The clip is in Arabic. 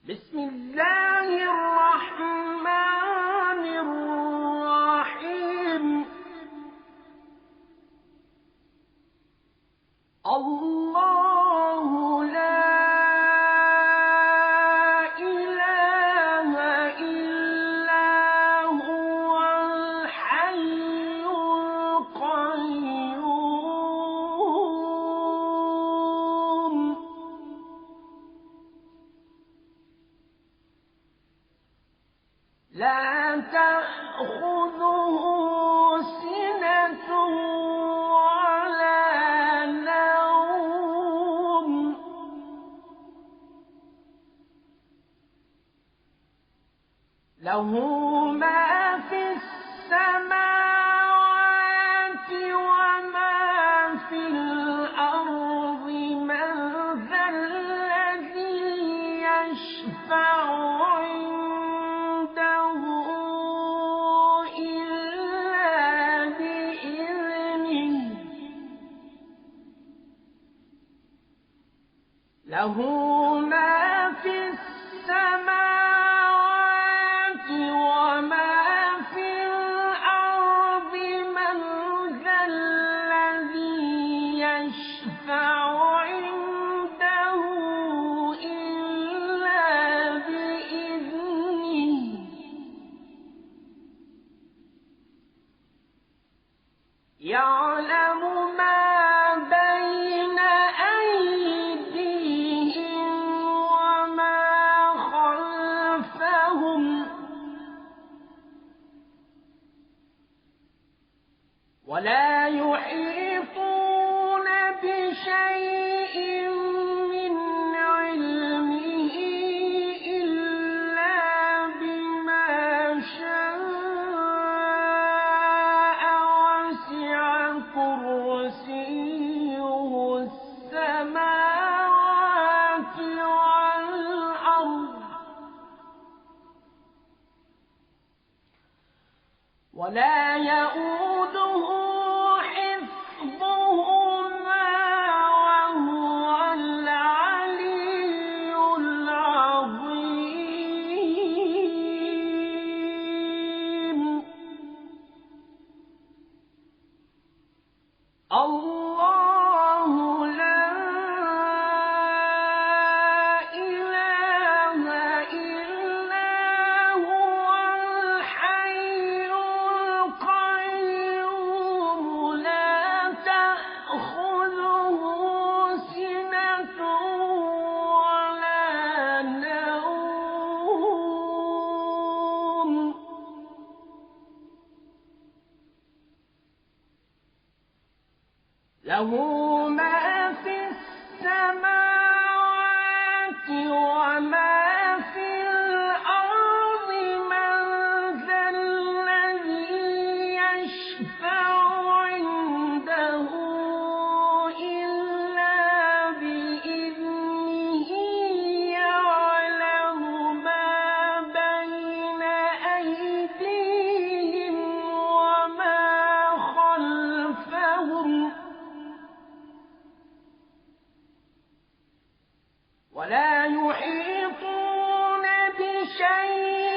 بسم الله الرحمن الرحيم. الله لا إله إلا هو الحي القيوم لا تأخذه سنة ولا نوم له ما في السماوات وما في الأرض من ذا الذي يشفع عنده إلا بإذنه له ما في السماوات وما في الأرض من ذا الذي يشفع عنده إلا بإذنه يعلم ما بين أيديهم وما خلفهم ولا يحيطون بشيء من علمه إلا بما شاء وسع كرسيه السماوات والأرض ولا يئوده حفظهما وهو العلي العظيم. الله لا إله إلا هو الحي القيوم لا تأخذه سنة ولا نوم له ما في السماوات وما في الأرض من ذا الذي يشفع عنده إلا بإذنه يعلم ما بين أيديهم وما خلفهم ولا يحيطون بشيء